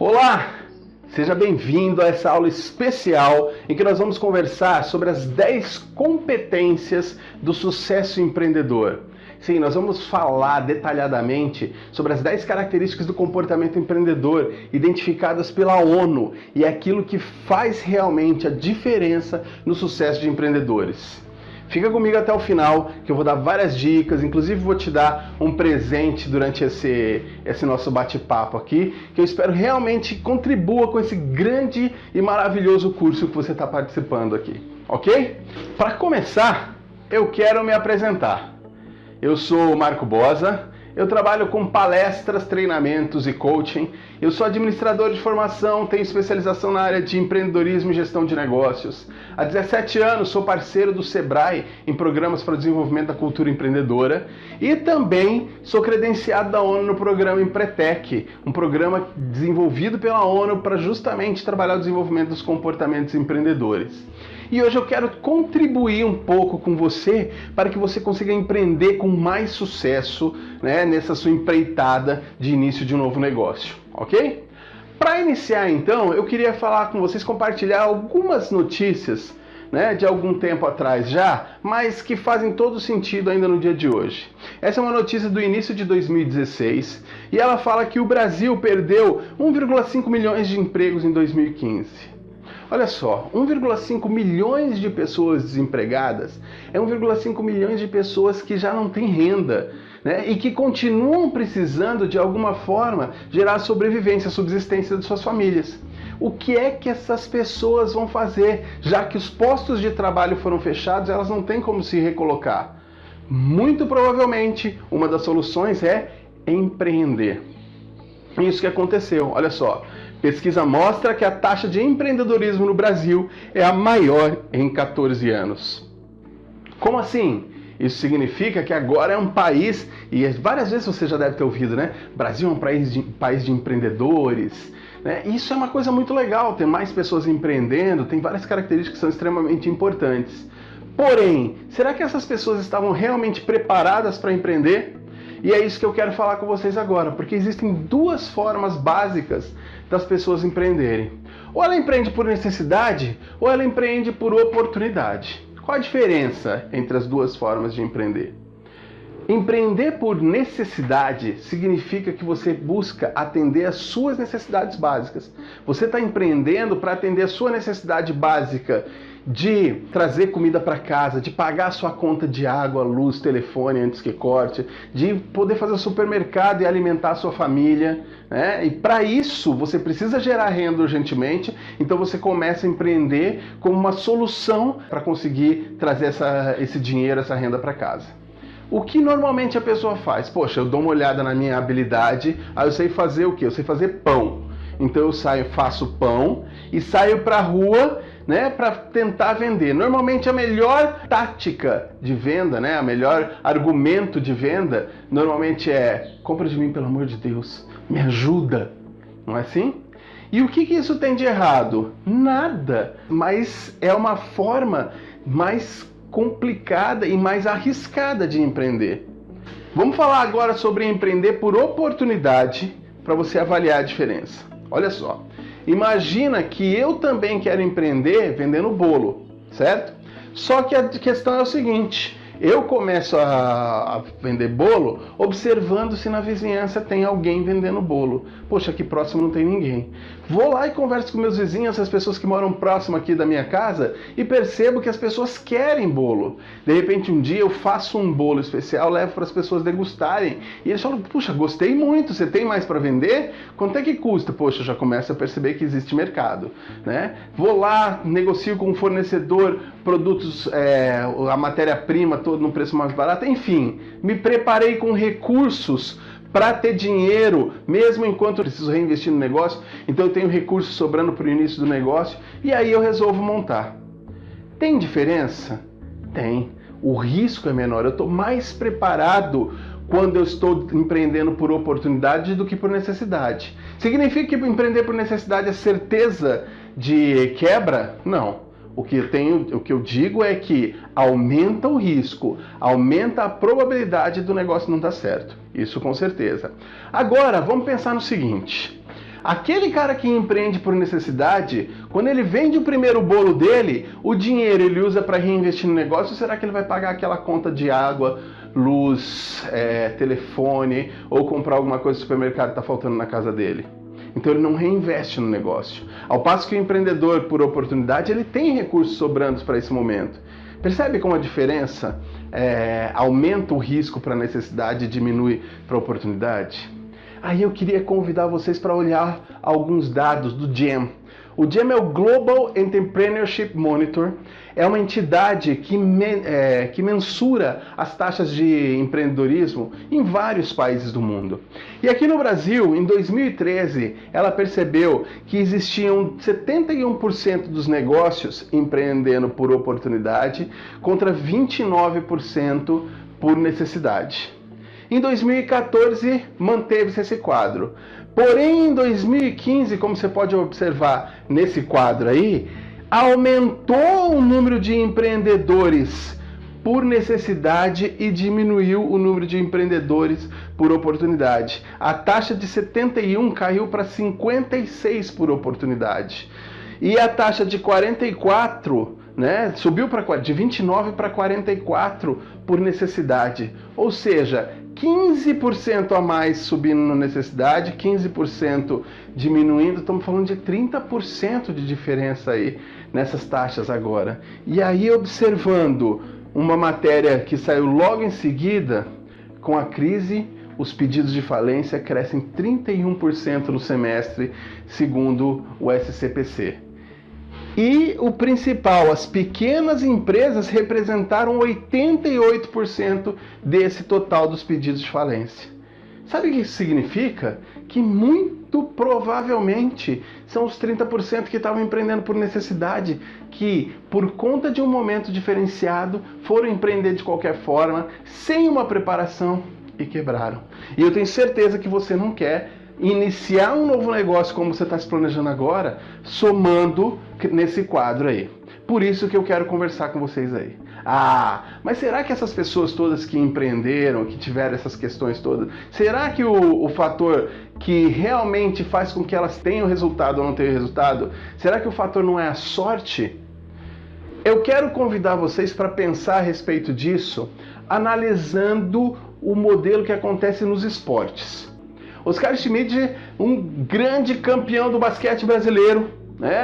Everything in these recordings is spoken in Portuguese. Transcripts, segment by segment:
Olá! Seja bem-vindo a essa aula especial em que nós vamos conversar sobre as 10 competências do sucesso empreendedor. Sim, nós vamos falar detalhadamente sobre as 10 características do comportamento empreendedor identificadas pela ONU e aquilo que faz realmente a diferença no sucesso de empreendedores. Fica comigo até o final, que eu vou dar várias dicas, inclusive vou te dar um presente durante esse nosso bate-papo aqui, que eu espero realmente contribua com esse grande e maravilhoso curso que você está participando aqui, ok? Para começar, eu quero me apresentar. Eu sou o Marco Bosa, eu trabalho com palestras, treinamentos e coaching. Eu sou administrador de formação, tenho especialização na área de empreendedorismo e gestão de negócios. Há 17 anos sou parceiro do Sebrae em programas para o desenvolvimento da cultura empreendedora e também sou credenciado da ONU no programa Empretec, um programa desenvolvido pela ONU para justamente trabalhar o desenvolvimento dos comportamentos empreendedores. E hoje eu quero contribuir um pouco com você para que você consiga empreender com mais sucesso, né, nessa sua empreitada de início de um novo negócio, ok? Para iniciar então, eu queria falar com vocês, compartilhar algumas notícias, né, de algum tempo atrás já, mas que fazem todo sentido ainda no dia de hoje. Essa é uma notícia do início de 2016 e ela fala que o Brasil perdeu 1,5 milhões de empregos em 2015. Olha só, 1,5 milhões de pessoas desempregadas é 1,5 milhões de pessoas que já não têm renda, né? E que continuam precisando, de alguma forma, gerar sobrevivência, subsistência de suas famílias. O que é que essas pessoas vão fazer, já que os postos de trabalho foram fechados, elas não têm como se recolocar? Muito provavelmente, uma das soluções é empreender. Isso que aconteceu, olha só. Pesquisa mostra que a taxa de empreendedorismo no Brasil é a maior em 14 anos. Como assim? Isso significa que agora é um país, e várias vezes você já deve ter ouvido, né? Brasil é um país de empreendedores, né? Isso é uma coisa muito legal, ter mais pessoas empreendendo, tem várias características que são extremamente importantes. Porém, será que essas pessoas estavam realmente preparadas para empreender? E é isso que eu quero falar com vocês agora, porque existem duas formas básicas das pessoas empreenderem. Ou ela empreende por necessidade, ou ela empreende por oportunidade. Qual a diferença entre as duas formas de empreender? Empreender por necessidade significa que você busca atender às suas necessidades básicas. Você está empreendendo para atender a sua necessidade básica de trazer comida para casa, de pagar a sua conta de água, luz, telefone antes que corte, de poder fazer o supermercado e alimentar a sua família, né? E para isso você precisa gerar renda urgentemente, então você começa a empreender como uma solução para conseguir trazer esse dinheiro, essa renda para casa. O que normalmente a pessoa faz? Poxa, eu dou uma olhada na minha habilidade, aí eu sei fazer o quê? Eu sei fazer pão. Então eu faço pão e saio para a rua, né, para tentar vender. Normalmente a melhor tática de venda, né, a melhor argumento de venda, normalmente é: compra de mim, pelo amor de Deus, me ajuda. Não é assim? E o que isso tem de errado? Nada, mas é uma forma mais complicada e mais arriscada de empreender. Vamos falar agora sobre empreender por oportunidade para você avaliar a diferença. Olha só, imagina que eu também quero empreender vendendo bolo, certo? Só que a questão é o seguinte: eu começo a vender bolo observando se na vizinhança tem alguém vendendo bolo. Poxa, aqui próximo não tem ninguém. Vou lá e converso com meus vizinhos, as pessoas que moram próximo aqui da minha casa, e percebo que as pessoas querem bolo. De repente um dia eu faço um bolo especial, levo para as pessoas degustarem, e eles falam: puxa, gostei muito, você tem mais para vender? Quanto é que custa? Poxa, já começo a perceber que existe mercado, né? Vou lá, negocio com um fornecedor produtos, a matéria-prima toda no preço mais barato, enfim, me preparei com recursos para ter dinheiro, mesmo enquanto eu preciso reinvestir no negócio, então eu tenho recursos sobrando para o início do negócio, e aí eu resolvo montar. Tem diferença? Tem. O risco é menor, eu estou mais preparado quando eu estou empreendendo por oportunidade do que por necessidade. Significa que empreender por necessidade é certeza de quebra? Não. O que eu digo é que aumenta o risco, aumenta a probabilidade do negócio não dar certo. Isso com certeza. Agora, vamos pensar no seguinte: Aquele cara que empreende por necessidade, quando ele vende o primeiro bolo dele, o dinheiro ele usa para reinvestir no negócio, será que ele vai pagar aquela conta de água, luz, telefone ou comprar alguma coisa no supermercado que está faltando na casa dele? Então ele não reinveste no negócio. Ao passo que o empreendedor, por oportunidade, ele tem recursos sobrando para esse momento. Percebe como a diferença aumenta o risco para a necessidade e diminui para a oportunidade? Aí eu queria convidar vocês para olhar alguns dados do GEM. O GEM é o Global Entrepreneurship Monitor, é uma entidade que mensura as taxas de empreendedorismo em vários países do mundo. E aqui no Brasil, em 2013, ela percebeu que existiam 71% dos negócios empreendendo por oportunidade contra 29% por necessidade. Em 2014, manteve-se esse quadro. Porém, em 2015, como você pode observar nesse quadro aí, aumentou o número de empreendedores por necessidade e diminuiu o número de empreendedores por oportunidade. A taxa de 71 caiu para 56 por oportunidade. E a taxa de 44, subiu de 29 para 44 por necessidade. Ou seja, 15% a mais subindo na necessidade, 15% diminuindo, estamos falando de 30% de diferença aí nessas taxas agora. E aí, observando uma matéria que saiu logo em seguida, com a crise, os pedidos de falência crescem 31% no semestre, segundo o SCPC. E o principal, as pequenas empresas representaram 88% desse total dos pedidos de falência. Sabe o que isso significa? Que muito provavelmente são os 30% que estavam empreendendo por necessidade, que por conta de um momento diferenciado foram empreender de qualquer forma, sem uma preparação e quebraram. E eu tenho certeza que você não quer iniciar um novo negócio como você está se planejando agora, somando nesse quadro aí. Por isso que eu quero conversar com vocês aí. Mas será que essas pessoas todas que empreenderam, que tiveram essas questões todas, será que o fator que realmente faz com que elas tenham resultado ou não tenham resultado, será que o fator não é a sorte? Eu quero convidar vocês para pensar a respeito disso, analisando o modelo que acontece nos esportes. Oscar Schmidt, um grande campeão do basquete brasileiro,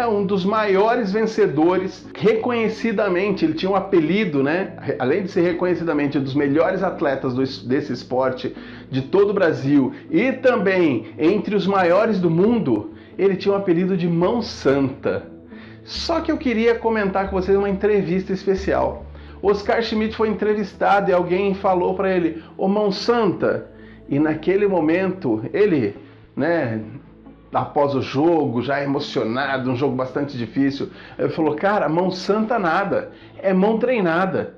um dos maiores vencedores, reconhecidamente, ele tinha um apelido, além de ser reconhecidamente um dos melhores atletas desse esporte de todo o Brasil e também entre os maiores do mundo, ele tinha um apelido de Mão Santa. Só que eu queria comentar com vocês uma entrevista especial. Oscar Schmidt foi entrevistado e alguém falou para ele, ô Mão Santa. E naquele momento, ele, após o jogo, já emocionado, um jogo bastante difícil, ele falou, cara, mão santa nada, é mão treinada.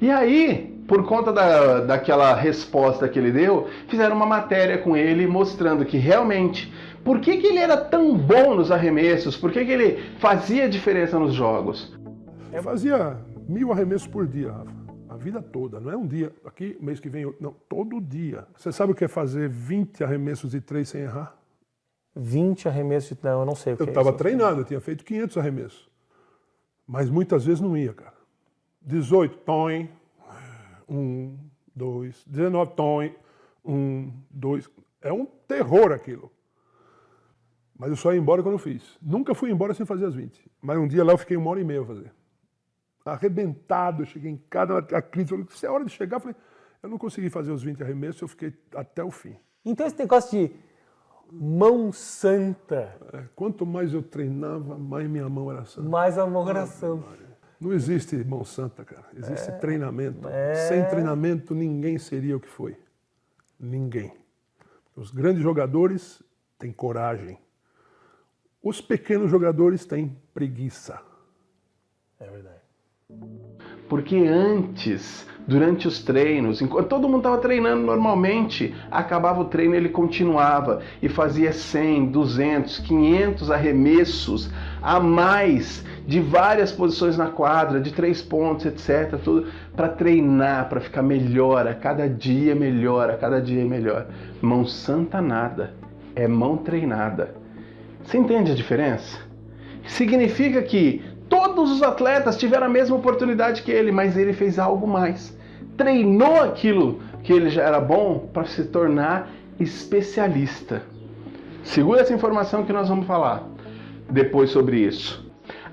E aí, por conta daquela resposta que ele deu, fizeram uma matéria com ele mostrando que realmente, por que ele era tão bom nos arremessos, por que ele fazia diferença nos jogos. Eu fazia 1000 arremessos por dia, Rafa. A vida toda, não é um dia, aqui, mês que vem, não, todo dia. Você sabe o que é fazer 20 arremessos de 3 sem errar? 20 arremessos de 3, eu não sei o que eu estava treinado, eu tinha feito 500 arremessos. Mas muitas vezes não ia, cara. 18, toim, 1, 2, 19, toim, 1, 2. É um terror aquilo. Mas eu só ia embora quando eu fiz. Nunca fui embora sem fazer as 20. Mas um dia lá eu fiquei 1h30 a fazer. Arrebentado, eu cheguei em casa, a crise, falei, se é hora de chegar, eu falei, eu não consegui fazer os 20 arremessos, eu fiquei até o fim. Então esse negócio de mão santa. Quanto mais eu treinava, mais minha mão era santa. Mais a mão era santa. Não existe mão santa, cara. Existe treinamento. Sem treinamento, ninguém seria o que foi. Ninguém. Os grandes jogadores têm coragem. Os pequenos jogadores têm preguiça. É verdade. Porque antes, durante os treinos, enquanto todo mundo estava treinando normalmente, acabava o treino, ele continuava e fazia 100, 200, 500 arremessos a mais de várias posições na quadra, de 3 pontos, etc. Tudo para treinar, para ficar melhor, a cada dia melhor, a cada dia melhor. Mão santa nada. é mão treinada. Você entende a diferença? Significa que todos os atletas tiveram a mesma oportunidade que ele, mas ele fez algo mais. Treinou aquilo que ele já era bom para se tornar especialista. Segura essa informação que nós vamos falar depois sobre isso.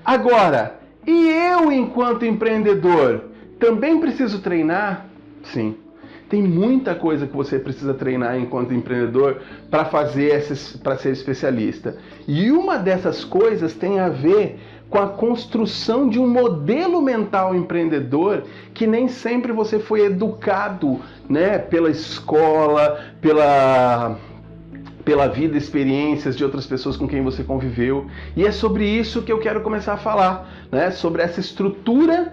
Agora, e eu enquanto empreendedor, também preciso treinar? Sim. Tem muita coisa que você precisa treinar enquanto empreendedor para ser especialista. E uma dessas coisas tem a ver com a construção de um modelo mental empreendedor que nem sempre você foi educado, né, pela escola, pela vida, experiências de outras pessoas com quem você conviveu. E é sobre isso que eu quero começar a falar, né, sobre essa estrutura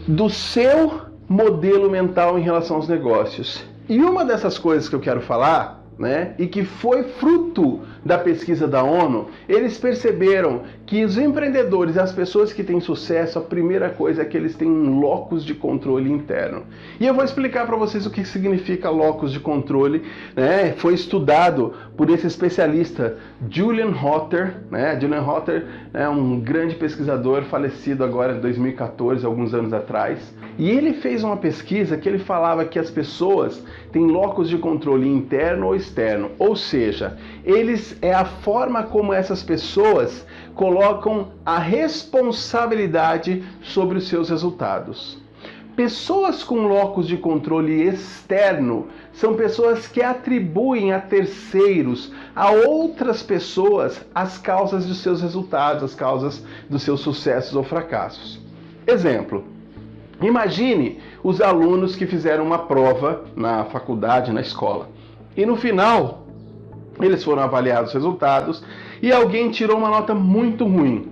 do seu modelo mental em relação aos negócios. E uma dessas coisas que eu quero falar, né, e que foi fruto da pesquisa da ONU, eles perceberam que os empreendedores, as pessoas que têm sucesso, a primeira coisa é que eles têm um locus de controle interno. E eu vou explicar para vocês o que significa locus de controle, né? Foi estudado por esse especialista Julian Hotter, né? Julian Hotter é um grande pesquisador falecido agora em 2014, alguns anos atrás. E ele fez uma pesquisa que ele falava que as pessoas têm locus de controle interno ou externo, ou seja, é a forma como essas pessoas colocam a responsabilidade sobre os seus resultados. Pessoas com locus de controle externo são pessoas que atribuem a terceiros, a outras pessoas, as causas dos seus resultados, as causas dos seus sucessos ou fracassos. Exemplo. Imagine os alunos que fizeram uma prova na faculdade, na escola. E no final, eles foram avaliados os resultados e alguém tirou uma nota muito ruim.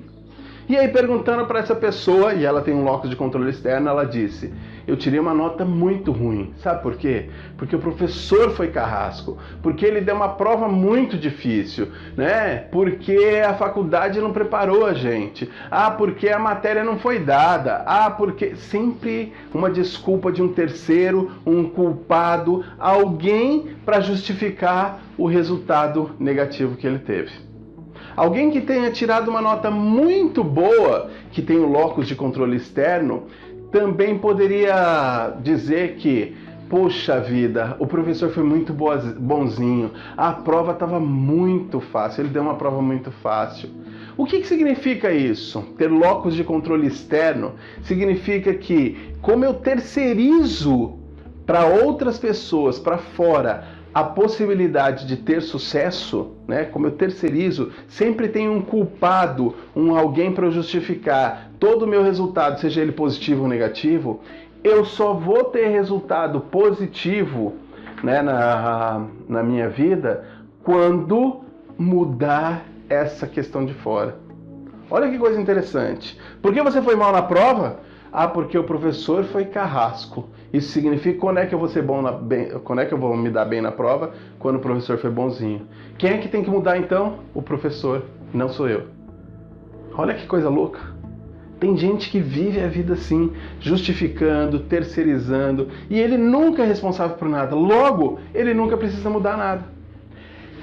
E aí, perguntando para essa pessoa, e ela tem um locus de controle externo, ela disse: eu tirei uma nota muito ruim. Sabe por quê? Porque o professor foi carrasco, porque ele deu uma prova muito difícil, né? Porque a faculdade não preparou a gente. Ah, porque a matéria não foi dada. Ah, porque... Sempre uma desculpa de um terceiro, um culpado, alguém para justificar o resultado negativo que ele teve. Alguém que tenha tirado uma nota muito boa, que tem o locus de controle externo, também poderia dizer que, poxa vida, o professor foi muito bonzinho, a prova estava muito fácil, ele deu uma prova muito fácil. O que significa isso? Ter locus de controle externo significa que, como eu terceirizo para outras pessoas, para fora, a possibilidade de ter sucesso, né? Como eu terceirizo, sempre tem um culpado, alguém para justificar todo o meu resultado, seja ele positivo ou negativo. Eu só vou ter resultado positivo, né, na minha vida quando mudar essa questão de fora. Olha que coisa interessante. Por que você foi mal na prova? Ah, porque o professor foi carrasco. Isso significa quando é que eu vou ser quando é que eu vou me dar bem na prova? Quando o professor foi bonzinho. Quem é que tem que mudar então? O professor, não sou eu. Olha que coisa louca. Tem gente que vive a vida assim, justificando, terceirizando, e ele nunca é responsável por nada. Logo, ele nunca precisa mudar nada.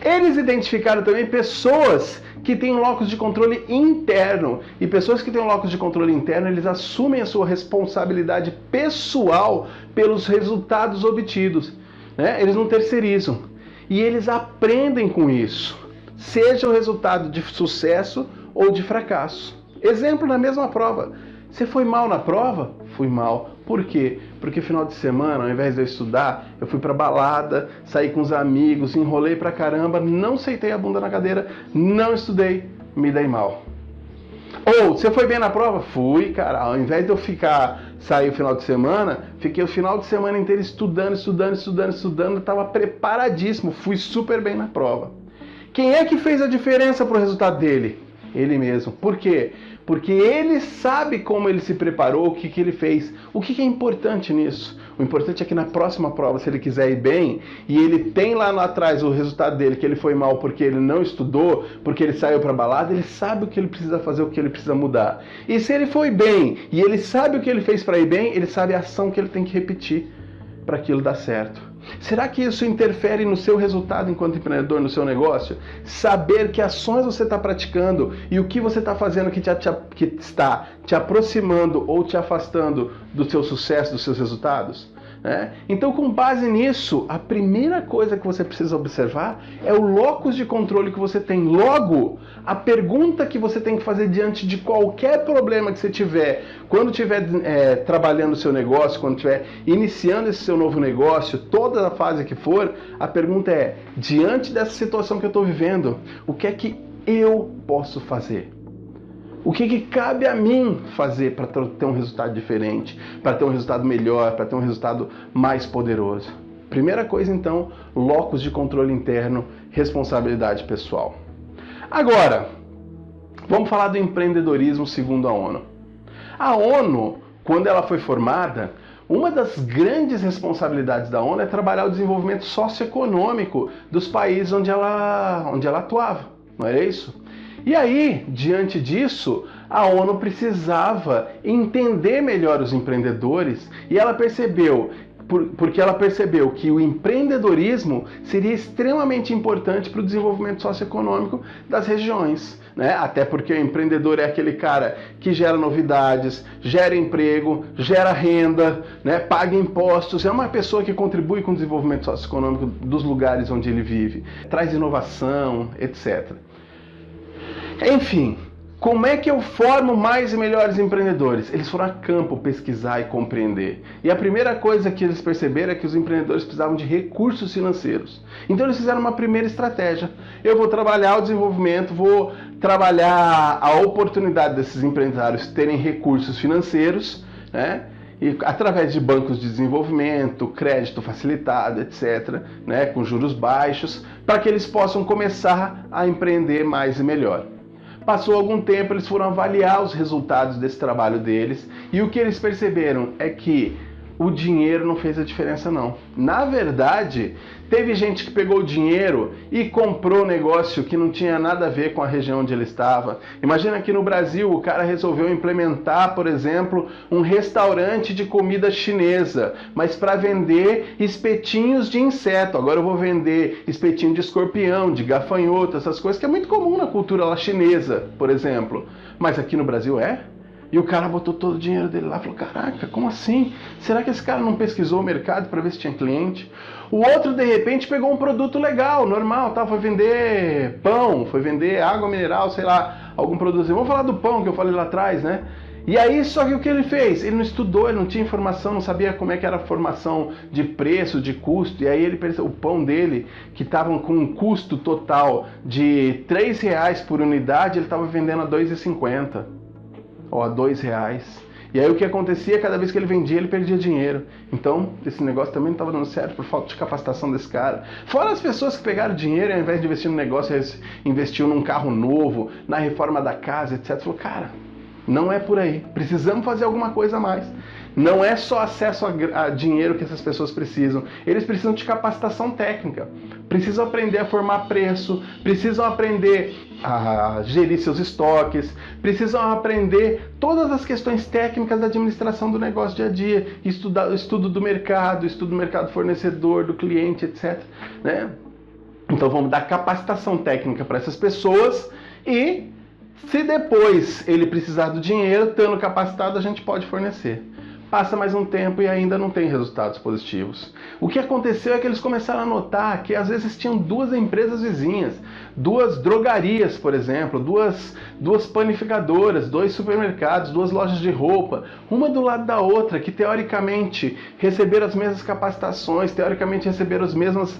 Eles identificaram também pessoas que têm um locus de controle interno. E pessoas que têm um locus de controle interno, eles assumem a sua responsabilidade pessoal pelos resultados obtidos, né? Eles não terceirizam. E eles aprendem com isso, seja o resultado de sucesso ou de fracasso. Exemplo na mesma prova. Você foi mal na prova? Fui mal. Por quê? Porque final de semana, ao invés de eu estudar, eu fui pra balada, saí com os amigos, enrolei pra caramba, não sentei a bunda na cadeira, não estudei, me dei mal. Ou, você foi bem na prova? Fui, cara. Ao invés de eu sair o final de semana, fiquei o final de semana inteiro estudando, eu tava preparadíssimo, fui super bem na prova. Quem é que fez a diferença pro resultado dele? Ele mesmo. Por quê? Porque ele sabe como ele se preparou, o que ele fez. O que é importante nisso? O importante é que na próxima prova, se ele quiser ir bem, e ele tem lá atrás o resultado dele, que ele foi mal porque ele não estudou, porque ele saiu pra balada, ele sabe o que ele precisa fazer, o que ele precisa mudar. E se ele foi bem, e ele sabe o que ele fez para ir bem, ele sabe a ação que ele tem que repetir. para aquilo dar certo? Será que isso interfere no seu resultado enquanto empreendedor, no seu negócio? Saber que ações você está praticando e o que você está fazendo que está te aproximando ou te afastando do seu sucesso, dos seus resultados? Então, com base nisso, a primeira coisa que você precisa observar é o locus de controle que você tem. Logo, a pergunta que você tem que fazer diante de qualquer problema que você tiver, quando estiver trabalhando o seu negócio, quando estiver iniciando esse seu novo negócio, toda a fase que for, a pergunta é, diante dessa situação que eu estou vivendo, o que é que eu posso fazer? O que cabe a mim fazer para ter um resultado diferente, para ter um resultado melhor, para ter um resultado mais poderoso? Primeira coisa, então, locus de controle interno, responsabilidade pessoal. Agora, vamos falar do empreendedorismo segundo a ONU. A ONU, quando ela foi formada, uma das grandes responsabilidades da ONU é trabalhar o desenvolvimento socioeconômico dos países onde ela atuava, não era isso? E aí, diante disso, a ONU precisava entender melhor os empreendedores e ela percebeu, porque ela percebeu que o empreendedorismo seria extremamente importante para o desenvolvimento socioeconômico das regiões, né? Até porque o empreendedor é aquele cara que gera novidades, gera emprego, gera renda, né? Paga impostos, é uma pessoa que contribui com o desenvolvimento socioeconômico dos lugares onde ele vive, traz inovação, etc. Enfim, como é que eu formo mais e melhores empreendedores? Eles foram a campo pesquisar e compreender. E a primeira coisa que eles perceberam é que os empreendedores precisavam de recursos financeiros. Então eles fizeram uma primeira estratégia. Eu vou trabalhar o desenvolvimento, vou trabalhar a oportunidade desses empresários terem recursos financeiros, né? E através de bancos de desenvolvimento, crédito facilitado, etc., né? Com juros baixos, para que eles possam começar a empreender mais e melhor. Passou algum tempo, eles foram avaliar os resultados desse trabalho deles e o que eles perceberam é que o dinheiro não fez a diferença não. Na verdade, teve gente que pegou o dinheiro e comprou um negócio que não tinha nada a ver com a região onde ele estava. Imagina que no Brasil o cara resolveu implementar, por exemplo, um restaurante de comida chinesa, mas para vender espetinhos de inseto. Agora eu vou vender espetinho de escorpião, de gafanhoto, essas coisas que é muito comum na cultura lá chinesa, por exemplo. Mas aqui no Brasil é? E o cara botou todo o dinheiro dele lá e falou, caraca, como assim? Será que esse cara não pesquisou o mercado para ver se tinha cliente? O outro, de repente, pegou um produto legal, normal, tá? Foi vender pão, foi vender água mineral, sei lá, algum produto assim. Vamos falar do pão que eu falei lá atrás, né? E aí, só que o que ele fez? Ele não estudou, ele não tinha informação, não sabia como é que era a formação de preço, de custo. E aí ele percebeu, o pão dele, que estava com um custo total de R$3 por unidade, ele estava vendendo a R$2,50. Ou a R$2. E aí o que acontecia, cada vez que ele vendia, ele perdia dinheiro. Então, esse negócio também não estava dando certo por falta de capacitação desse cara. Fora as pessoas que pegaram dinheiro e ao invés de investir no negócio, investiu num carro novo, na reforma da casa, etc. Falou, cara, não é por aí. Precisamos fazer alguma coisa a mais. Não é só acesso a dinheiro que essas pessoas precisam. Eles precisam de capacitação técnica. Precisam aprender a formar preço. Precisam aprender a gerir seus estoques. Precisam aprender todas as questões técnicas da administração do negócio dia a dia. Estudo do mercado fornecedor, do cliente, etc. Né? Então vamos dar capacitação técnica para essas pessoas e se depois ele precisar do dinheiro, estando capacitado, a gente pode fornecer. Passa mais um tempo e ainda não tem resultados positivos. O que aconteceu é que eles começaram a notar que às vezes tinham duas empresas vizinhas, duas drogarias, por exemplo, duas panificadoras, 2 supermercados, 2 lojas de roupa, uma do lado da outra, que teoricamente receberam as mesmas capacitações, teoricamente receberam as mesmas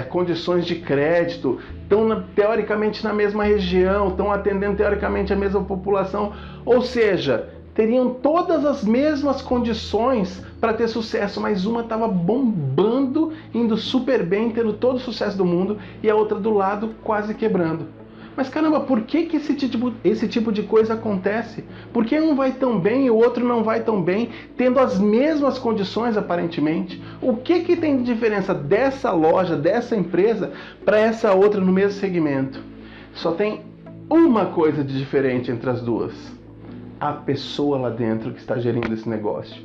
condições de crédito, estão teoricamente na mesma região, estão atendendo teoricamente a mesma população, ou seja, teriam todas as mesmas condições para ter sucesso, mas uma estava bombando, indo super bem, tendo todo o sucesso do mundo, e a outra do lado quase quebrando. Mas caramba, por que esse tipo de coisa acontece? Por que um vai tão bem e o outro não vai tão bem, tendo as mesmas condições aparentemente? O que tem de diferença dessa loja, dessa empresa, para essa outra no mesmo segmento? Só tem uma coisa de diferente entre as duas. A pessoa lá dentro que está gerindo esse negócio.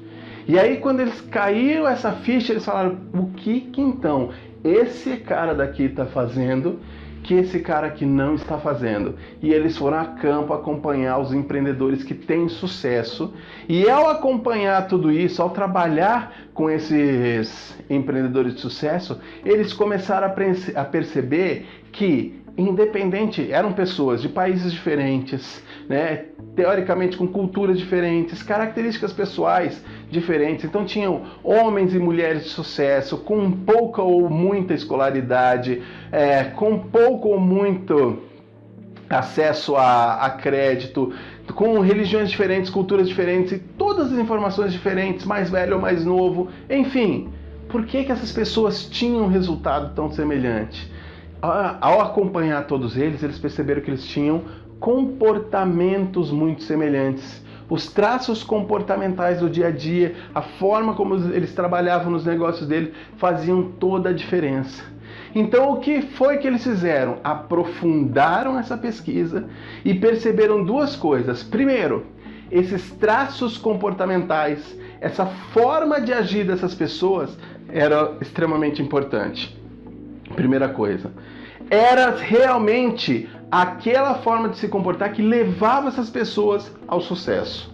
E aí quando eles caíram essa ficha, eles falaram, o que então esse cara daqui está fazendo que esse cara aqui não está fazendo? E eles foram a campo acompanhar os empreendedores que têm sucesso, e ao acompanhar tudo isso, ao trabalhar com esses empreendedores de sucesso, eles começaram a perceber que independente, eram pessoas de países diferentes, né, teoricamente com culturas diferentes, características pessoais diferentes. Então tinham homens e mulheres de sucesso, com pouca ou muita escolaridade, com pouco ou muito acesso a crédito, com religiões diferentes, culturas diferentes, e todas as informações diferentes, mais velho ou mais novo, enfim. Por que essas pessoas tinham um resultado tão semelhante? Ao acompanhar todos eles perceberam que eles tinham comportamentos muito semelhantes. Os traços comportamentais do dia a dia, a forma como eles trabalhavam nos negócios deles, faziam toda a diferença. Então o que foi que eles fizeram? Aprofundaram essa pesquisa e perceberam duas coisas. Primeiro, esses traços comportamentais, essa forma de agir dessas pessoas era extremamente importante. Primeira coisa, era realmente aquela forma de se comportar que levava essas pessoas ao sucesso.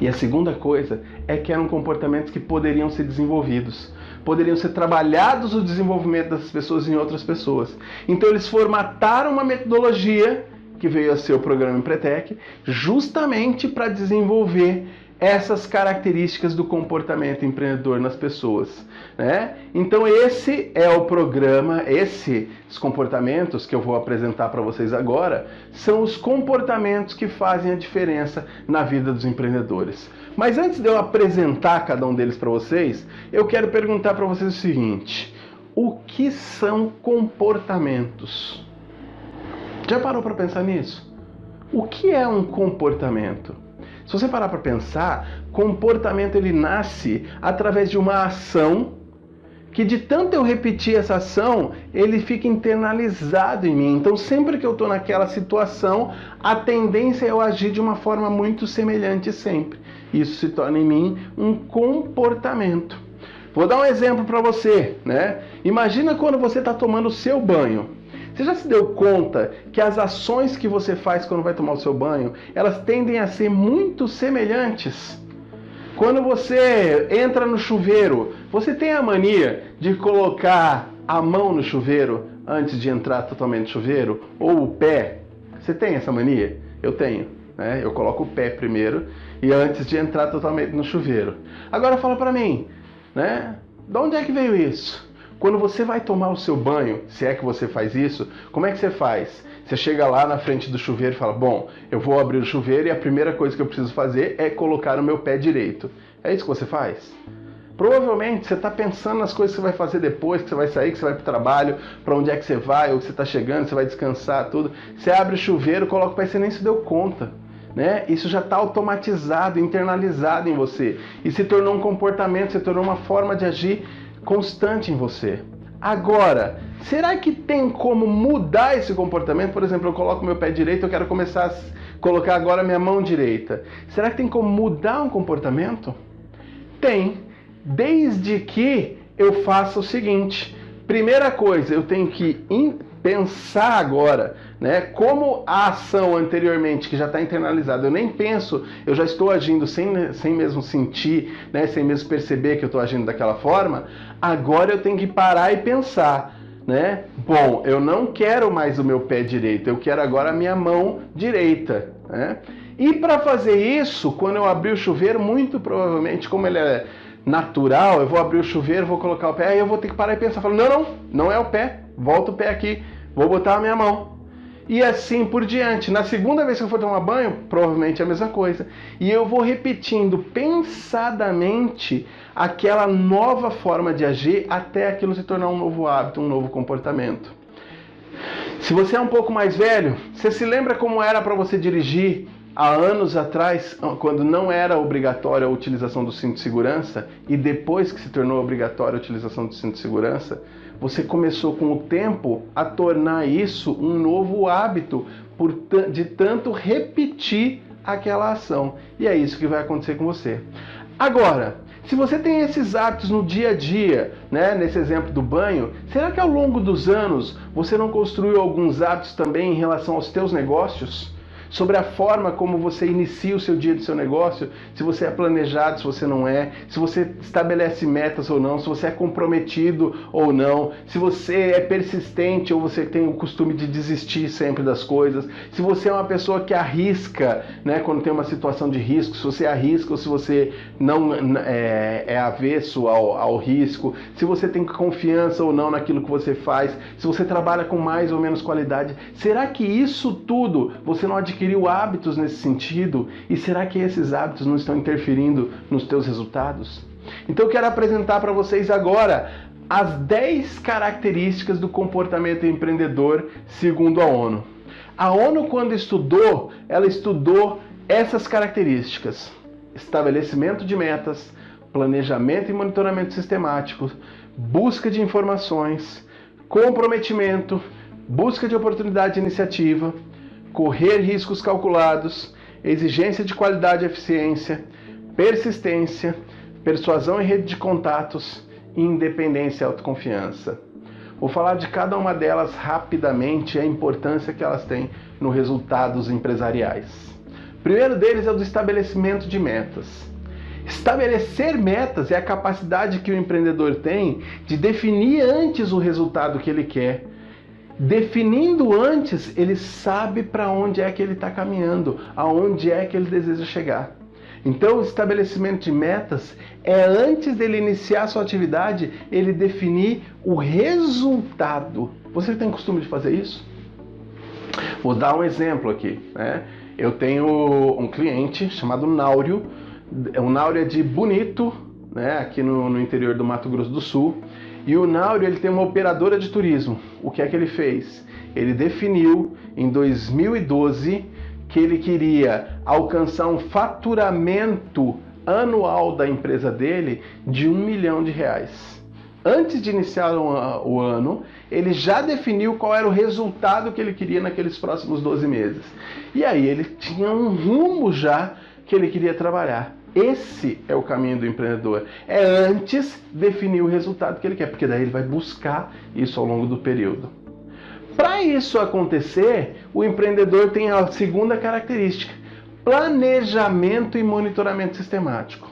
E a segunda coisa é que eram comportamentos que poderiam ser desenvolvidos, poderiam ser trabalhados o desenvolvimento dessas pessoas em outras pessoas. Então eles formataram uma metodologia que veio a ser o programa Empretec, justamente para desenvolver essas características do comportamento empreendedor nas pessoas, né? Então esse é o programa, esses comportamentos que eu vou apresentar para vocês agora, são os comportamentos que fazem a diferença na vida dos empreendedores. Mas antes de eu apresentar cada um deles para vocês, eu quero perguntar para vocês o seguinte: o que são comportamentos? Já parou para pensar nisso? O que é um comportamento? Se você parar para pensar, comportamento ele nasce através de uma ação que, de tanto eu repetir essa ação, ele fica internalizado em mim. Então sempre que eu estou naquela situação, a tendência é eu agir de uma forma muito semelhante sempre. Isso se torna em mim um comportamento. Vou dar um exemplo para você, né? Imagina quando você está tomando o seu banho. Você já se deu conta que as ações que você faz quando vai tomar o seu banho, elas tendem a ser muito semelhantes? Quando você entra no chuveiro, você tem a mania de colocar a mão no chuveiro antes de entrar totalmente no chuveiro? Ou o pé? Você tem essa mania? Eu tenho, né? Eu coloco o pé primeiro e antes de entrar totalmente no chuveiro. Agora fala pra mim, né? De onde é que veio isso? Quando você vai tomar o seu banho, se é que você faz isso, como é que você faz? Você chega lá na frente do chuveiro e fala, bom, eu vou abrir o chuveiro e a primeira coisa que eu preciso fazer é colocar o meu pé direito. É isso que você faz? Provavelmente você está pensando nas coisas que você vai fazer depois, que você vai sair, que você vai para o trabalho, para onde é que você vai, ou que você está chegando, você vai descansar, tudo. Você abre o chuveiro, coloca o pé e você nem se deu conta. Né? Isso já está automatizado, internalizado em você. E se tornou um comportamento, se tornou uma forma de agir constante em você. Agora, será que tem como mudar esse comportamento? Por exemplo, eu coloco meu pé direito, eu quero começar a colocar agora minha mão direita. Será que tem como mudar um comportamento? Tem, desde que eu faça o seguinte. Primeira coisa, eu tenho que pensar agora, né? Como a ação anteriormente, que já está internalizada, eu nem penso, eu já estou agindo sem mesmo sentir, né? Sem mesmo perceber que eu estou agindo daquela forma. Agora eu tenho que parar e pensar, né? Bom, eu não quero mais o meu pé direito, eu quero agora a minha mão direita, né? E para fazer isso, quando eu abrir o chuveiro, muito provavelmente, como ele é natural, eu vou abrir o chuveiro, vou colocar o pé, aí eu vou ter que parar e pensar, falando, não é o pé, volta o pé aqui, vou botar a minha mão. E assim por diante. Na segunda vez que eu for tomar banho, provavelmente é a mesma coisa. E eu vou repetindo pensadamente aquela nova forma de agir até aquilo se tornar um novo hábito, um novo comportamento. Se você é um pouco mais velho, você se lembra como era para você dirigir há anos atrás, quando não era obrigatória a utilização do cinto de segurança, e depois que se tornou obrigatória a utilização do cinto de segurança, você começou com o tempo a tornar isso um novo hábito de tanto repetir aquela ação. E é isso que vai acontecer com você. Agora, se você tem esses hábitos no dia a dia, né, nesse exemplo do banho, será que ao longo dos anos você não construiu alguns hábitos também em relação aos teus negócios? Sobre a forma como você inicia o seu dia do seu negócio, se você é planejado, se você não é, se você estabelece metas ou não, se você é comprometido ou não, se você é persistente ou você tem o costume de desistir sempre das coisas, se você é uma pessoa que arrisca, né, quando tem uma situação de risco, se você arrisca ou se você não é avesso ao risco, se você tem confiança ou não naquilo que você faz, se você trabalha com mais ou menos qualidade, será que isso tudo você não adquiriu hábitos nesse sentido? E será que esses hábitos não estão interferindo nos teus resultados? Então eu quero apresentar para vocês agora as 10 características do comportamento empreendedor segundo a ONU. A ONU, quando estudou, ela estudou essas características: estabelecimento de metas, planejamento e monitoramento sistemático, busca de informações, comprometimento, busca de oportunidade de iniciativa, correr riscos calculados, exigência de qualidade e eficiência, persistência, persuasão e rede de contatos, independência e autoconfiança. Vou falar de cada uma delas rapidamente e a importância que elas têm nos resultados empresariais. O primeiro deles é o do estabelecimento de metas. Estabelecer metas é a capacidade que o empreendedor tem de definir antes o resultado que ele quer. Definindo antes, ele sabe para onde é que ele está caminhando, aonde é que ele deseja chegar. Então, o estabelecimento de metas é antes dele iniciar a sua atividade, ele definir o resultado. Você tem costume de fazer isso? Vou dar um exemplo aqui, né? Eu tenho um cliente chamado Náurio. O Náurio é de Bonito, né? Aqui no interior do Mato Grosso do Sul. E o Náurio, ele tem uma operadora de turismo. O que é que ele fez? Ele definiu em 2012 que ele queria alcançar um faturamento anual da empresa dele de R$1 milhão. Antes de iniciar o ano, ele já definiu qual era o resultado que ele queria naqueles próximos 12 meses. E aí ele tinha um rumo já que ele queria trabalhar. Esse é o caminho do empreendedor. É antes definir o resultado que ele quer, porque daí ele vai buscar isso ao longo do período. Para isso acontecer, o empreendedor tem a segunda característica: planejamento e monitoramento sistemático.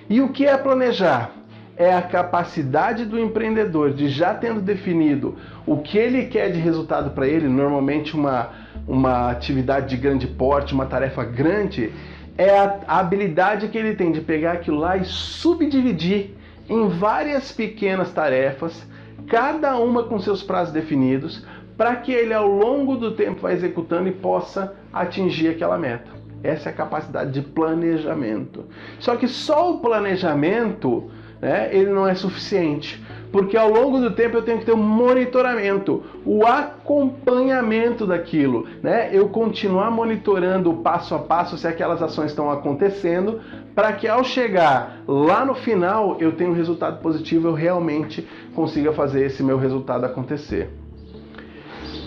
E o que é planejar? É a capacidade do empreendedor de, já tendo definido o que ele quer de resultado para ele, normalmente uma atividade de grande porte, uma tarefa grande, é a habilidade que ele tem de pegar aquilo lá e subdividir em várias pequenas tarefas, cada uma com seus prazos definidos, para que ele ao longo do tempo vá executando e possa atingir aquela meta. Essa é a capacidade de planejamento. Só que só o planejamento, né, ele não é suficiente, porque ao longo do tempo eu tenho que ter um monitoramento, o acompanhamento daquilo, né? Eu continuar monitorando passo a passo se aquelas ações estão acontecendo, para que ao chegar lá no final eu tenha um resultado positivo, eu realmente consiga fazer esse meu resultado acontecer.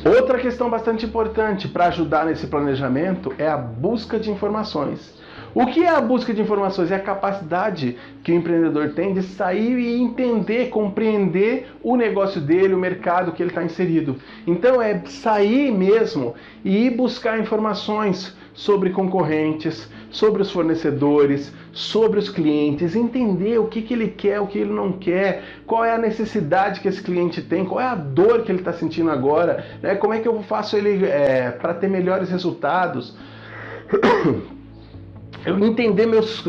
Outra questão bastante importante para ajudar nesse planejamento é a busca de informações. O que é a busca de informações? É a capacidade que o empreendedor tem de sair e entender, compreender o negócio dele, o mercado que ele está inserido. Então é sair mesmo e ir buscar informações sobre concorrentes, sobre os fornecedores, sobre os clientes, entender o que ele quer, o que ele não quer, qual é a necessidade que esse cliente tem, qual é a dor que ele está sentindo agora, né? Como é que eu faço ele para ter melhores resultados. Eu entender meus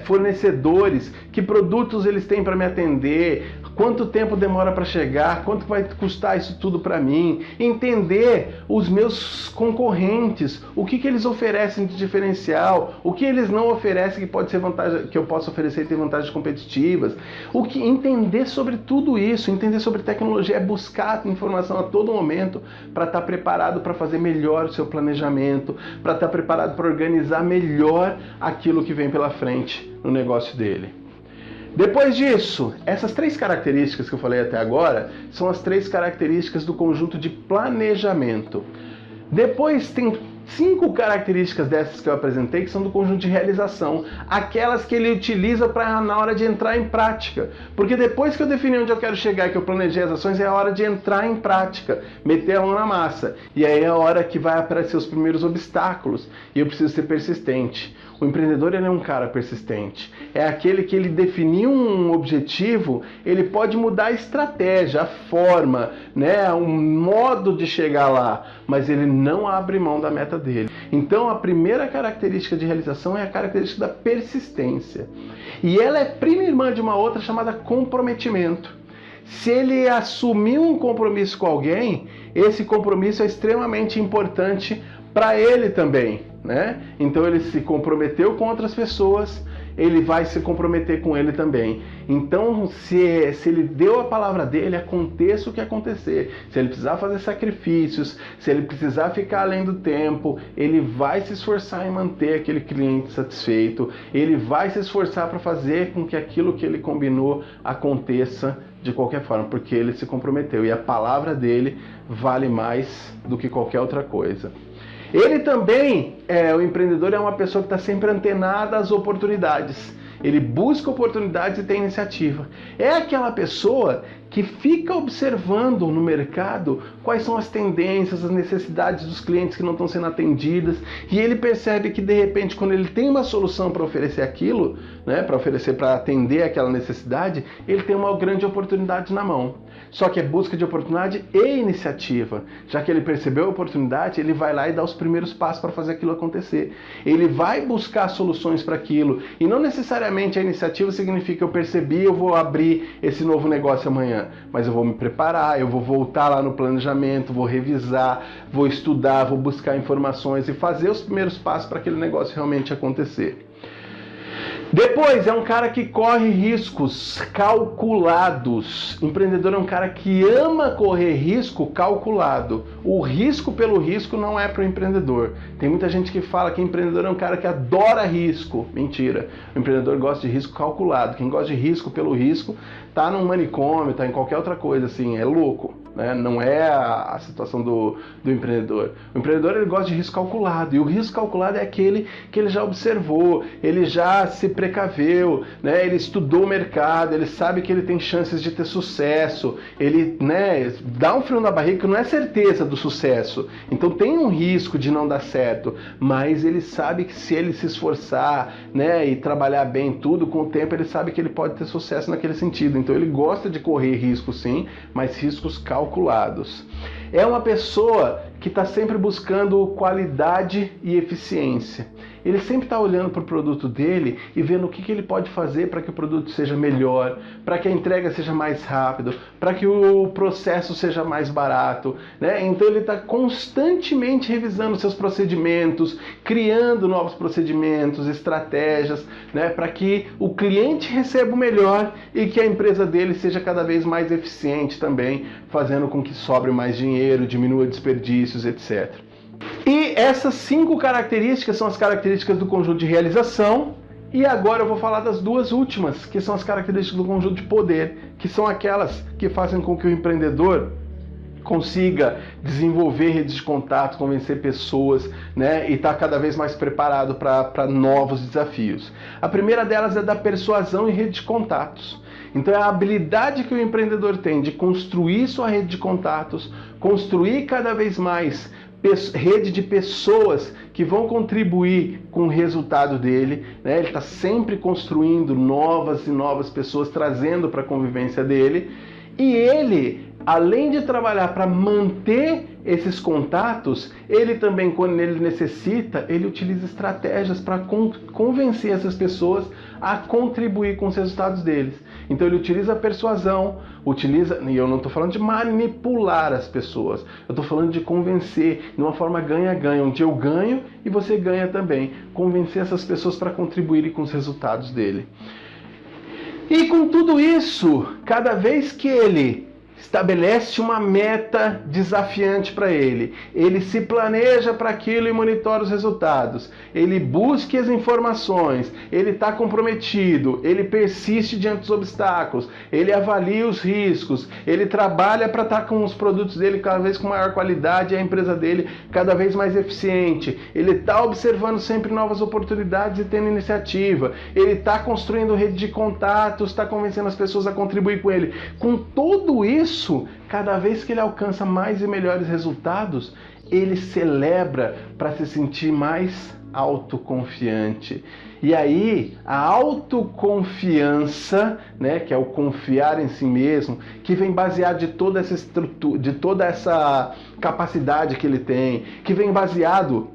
fornecedores, que produtos eles têm para me atender, quanto tempo demora para chegar, quanto vai custar isso tudo para mim, entender os meus concorrentes, o que eles oferecem de diferencial, o que eles não oferecem que pode ser vantagem, que eu posso oferecer e ter vantagens competitivas, entender sobre tudo isso, entender sobre tecnologia, é buscar informação a todo momento para estar preparado para fazer melhor o seu planejamento, para estar preparado para organizar melhor aquilo que vem pela frente no negócio dele. Depois disso, essas 3 características que eu falei até agora são as 3 características do conjunto de planejamento. Depois tem 5 características dessas que eu apresentei que são do conjunto de realização, aquelas que ele utiliza na hora de entrar em prática. Porque depois que eu defini onde eu quero chegar e que eu planejei as ações, é a hora de entrar em prática, meter a mão na massa. E aí é a hora que vai aparecer os primeiros obstáculos e eu preciso ser persistente. O empreendedor, ele é um cara persistente. É aquele que ele definiu um objetivo, ele pode mudar a estratégia, a forma, né, um modo de chegar lá, mas ele não abre mão da meta dele. Então a primeira característica de realização é a característica da persistência. E ela é prima irmã de uma outra chamada comprometimento. Se ele assumiu um compromisso com alguém, esse compromisso é extremamente importante para ele também, né? Então ele se comprometeu com outras pessoas, ele vai se comprometer com ele também. Então, se ele deu a palavra dele, aconteça o que acontecer. Se ele precisar fazer sacrifícios, se ele precisar ficar além do tempo, ele vai se esforçar em manter aquele cliente satisfeito, ele vai se esforçar para fazer com que aquilo que ele combinou aconteça de qualquer forma, porque ele se comprometeu e a palavra dele vale mais do que qualquer outra coisa. Ele também, o empreendedor é uma pessoa que está sempre antenada às oportunidades. Ele busca oportunidades e tem iniciativa. É aquela pessoa que fica observando no mercado quais são as tendências, as necessidades dos clientes que não estão sendo atendidas, e ele percebe que de repente quando ele tem uma solução para oferecer aquilo, né, para atender aquela necessidade, ele tem uma grande oportunidade na mão. Só que é busca de oportunidade e iniciativa. Já que ele percebeu a oportunidade, ele vai lá e dá os primeiros passos para fazer aquilo acontecer. Ele vai buscar soluções para aquilo. E não necessariamente a iniciativa significa eu percebi, eu vou abrir esse novo negócio amanhã. Mas eu vou me preparar, eu vou voltar lá no planejamento, vou revisar, vou estudar, vou buscar informações e fazer os primeiros passos para aquele negócio realmente acontecer. Depois, é um cara que corre riscos calculados. O empreendedor é um cara que ama correr risco calculado. O risco pelo risco não é para o empreendedor. Tem muita gente que fala que o empreendedor é um cara que adora risco. Mentira. O empreendedor gosta de risco calculado. Quem gosta de risco pelo risco tá num manicômio, tá em qualquer outra coisa, assim, é louco. Né? Não é a situação do empreendedor. O empreendedor, ele gosta de risco calculado, e o risco calculado é aquele que ele já observou, ele já se precaveu, né? Ele estudou o mercado, ele sabe que ele tem chances de ter sucesso, ele, né, dá um frio na barriga que não é certeza do sucesso, então tem um risco de não dar certo, mas ele sabe que se ele se esforçar, né, e trabalhar bem tudo, com o tempo ele sabe que ele pode ter sucesso naquele sentido. Então ele gosta de correr riscos sim, mas riscos calculados. É uma pessoa que está sempre buscando qualidade e eficiência. Ele sempre está olhando para o produto dele e vendo o que ele pode fazer para que o produto seja melhor, para que a entrega seja mais rápida, para que o processo seja mais barato, né? Então ele está constantemente revisando seus procedimentos, criando novos procedimentos, estratégias, né? Para que o cliente receba o melhor e que a empresa dele seja cada vez mais eficiente também, fazendo com que sobre mais dinheiro, diminua desperdícios, etc. E essas 5 características são as características do conjunto de realização. E agora eu vou falar das 2 últimas, que são as características do conjunto de poder, que são aquelas que fazem com que o empreendedor consiga desenvolver redes de contato, convencer pessoas, né, e estar cada vez mais preparado para novos desafios. A primeira delas é da persuasão e rede de contatos. Então é a habilidade que o empreendedor tem de construir sua rede de contatos, construir cada vez mais rede de pessoas que vão contribuir com o resultado dele, né? Ele está sempre construindo novas e novas pessoas, trazendo para a convivência dele, e ele, além de trabalhar para manter esses contatos, ele também, quando ele necessita, ele utiliza estratégias para convencer essas pessoas a contribuir com os resultados deles. Então ele utiliza a persuasão, e eu não estou falando de manipular as pessoas, eu estou falando de convencer de uma forma ganha-ganha, onde eu ganho e você ganha também. Convencer essas pessoas para contribuírem com os resultados dele. E com tudo isso, cada vez que ele estabelece uma meta desafiante para ele, ele se planeja para aquilo e monitora os resultados, ele busca as informações, ele está comprometido, ele persiste diante dos obstáculos, ele avalia os riscos, ele trabalha para estar com os produtos dele cada vez com maior qualidade e a empresa dele cada vez mais eficiente, ele está observando sempre novas oportunidades e tendo iniciativa, ele está construindo rede de contatos, está convencendo as pessoas a contribuir com ele. Com tudo isso, cada vez que ele alcança mais e melhores resultados, ele celebra para se sentir mais autoconfiante. E aí, a autoconfiança, né, que é o confiar em si mesmo, que vem baseado de toda essa estrutura, de toda essa capacidade que ele tem, que vem baseado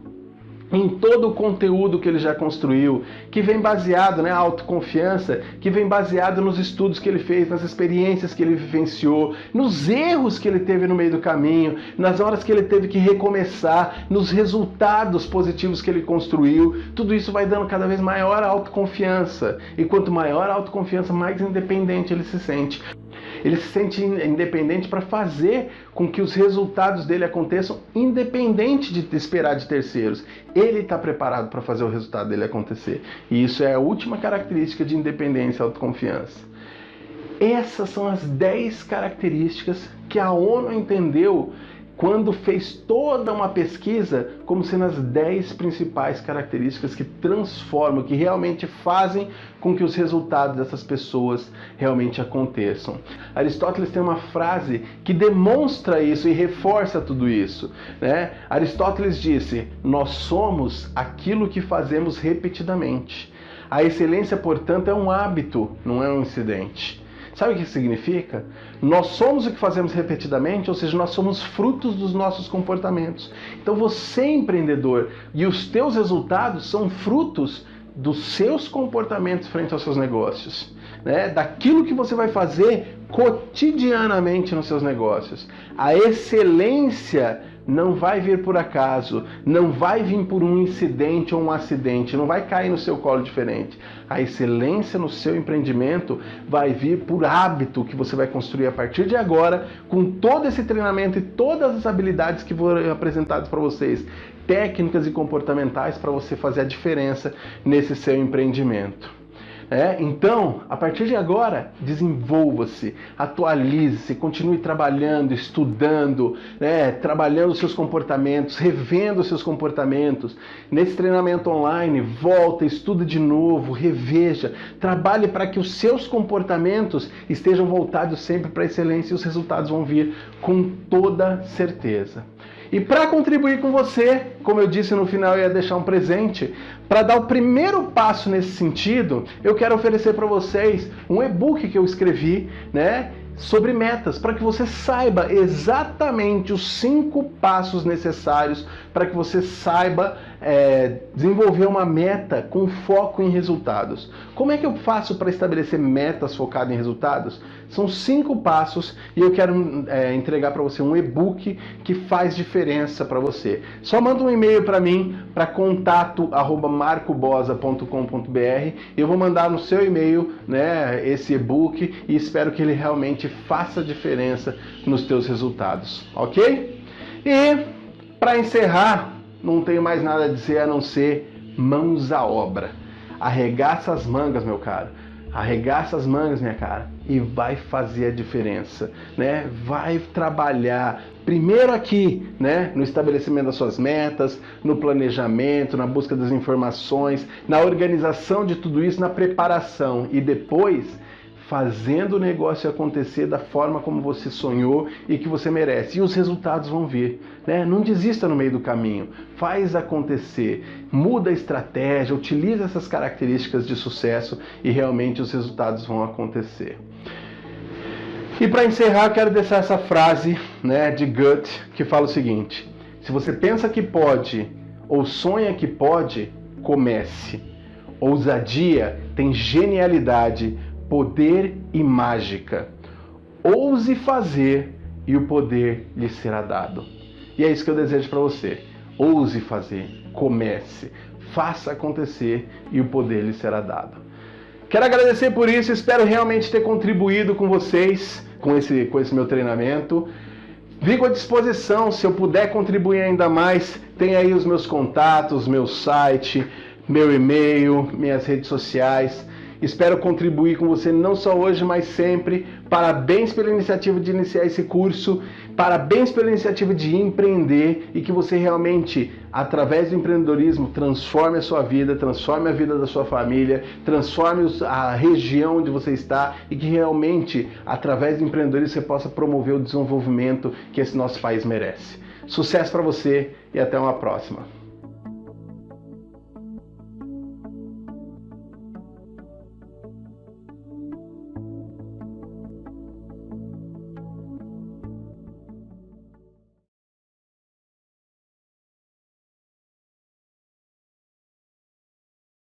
em todo o conteúdo que ele já construiu, que vem baseado, né, a autoconfiança, que vem baseado nos estudos que ele fez, nas experiências que ele vivenciou, nos erros que ele teve no meio do caminho, nas horas que ele teve que recomeçar, nos resultados positivos que ele construiu. Tudo isso vai dando cada vez maior autoconfiança. E quanto maior a autoconfiança, mais independente ele se sente. Ele se sente independente para fazer com que os resultados dele aconteçam, independente de esperar de terceiros. Ele está preparado para fazer o resultado dele acontecer. E isso é a última característica de independência e autoconfiança. Essas são as 10 características que a ONU entendeu quando fez toda uma pesquisa como sendo as 10 principais características que transformam, que realmente fazem com que os resultados dessas pessoas realmente aconteçam. Aristóteles tem uma frase que demonstra isso e reforça tudo isso, né? Aristóteles disse: nós somos aquilo que fazemos repetidamente. A excelência, portanto, é um hábito, não é um incidente. Sabe o que significa? Nós somos o que fazemos repetidamente, ou seja, nós somos frutos dos nossos comportamentos. Então você, empreendedor, e os teus resultados são frutos dos seus comportamentos frente aos seus negócios, né? Daquilo que você vai fazer cotidianamente nos seus negócios. A excelência não vai vir por acaso, não vai vir por um incidente ou um acidente, não vai cair no seu colo diferente. A excelência no seu empreendimento vai vir por hábito que você vai construir a partir de agora, com todo esse treinamento e todas as habilidades que foram apresentadas para vocês, técnicas e comportamentais para você fazer a diferença nesse seu empreendimento. Então, a partir de agora, desenvolva-se, atualize-se, continue trabalhando, estudando, trabalhando os seus comportamentos, revendo os seus comportamentos. Nesse treinamento online, volta, estuda de novo, reveja, trabalhe para que os seus comportamentos estejam voltados sempre para a excelência e os resultados vão vir com toda certeza. E para contribuir com você, como eu disse no final, eu ia deixar um presente. Para dar o primeiro passo nesse sentido, eu quero oferecer para vocês um e-book que eu escrevi, sobre metas, para que você saiba exatamente os 5 passos necessários para que você saiba desenvolver uma meta com foco em resultados. Como é que eu faço para estabelecer metas focadas em resultados? São 5 passos e eu quero entregar para você um e-book que faz diferença para você. Só manda um e-mail para mim, para contato@marcobosa.com.br. Eu vou mandar no seu e-mail, esse e-book e espero que ele realmente faça diferença nos teus resultados, ok? E para encerrar, não tenho mais nada a dizer a não ser mãos à obra. Arregaça as mangas, meu caro. Arregaça as mangas, minha cara, e vai fazer a diferença, Vai trabalhar primeiro aqui, no estabelecimento das suas metas, no planejamento, na busca das informações, na organização de tudo isso, na preparação e depois fazendo o negócio acontecer da forma como você sonhou e que você merece. E os resultados vão vir, Não desista no meio do caminho. Faz acontecer. Muda a estratégia, utiliza essas características de sucesso e realmente os resultados vão acontecer. E para encerrar, eu quero deixar essa frase, de Goethe, que fala o seguinte: se você pensa que pode ou sonha que pode, comece. Ousadia tem genialidade, poder e mágica. Ouse fazer e o poder lhe será dado. E é isso que eu desejo para você. Ouse fazer, comece, faça acontecer e o poder lhe será dado. Quero agradecer por isso, espero realmente ter contribuído com vocês, com esse meu treinamento. Fico à disposição, se eu puder contribuir ainda mais, tem aí os meus contatos, meu site, meu e-mail, minhas redes sociais. Espero contribuir com você não só hoje, mas sempre. Parabéns pela iniciativa de iniciar esse curso, parabéns pela iniciativa de empreender e que você realmente, através do empreendedorismo, transforme a sua vida, transforme a vida da sua família, transforme a região onde você está e que realmente, através do empreendedorismo, você possa promover o desenvolvimento que esse nosso país merece. Sucesso para você e até uma próxima.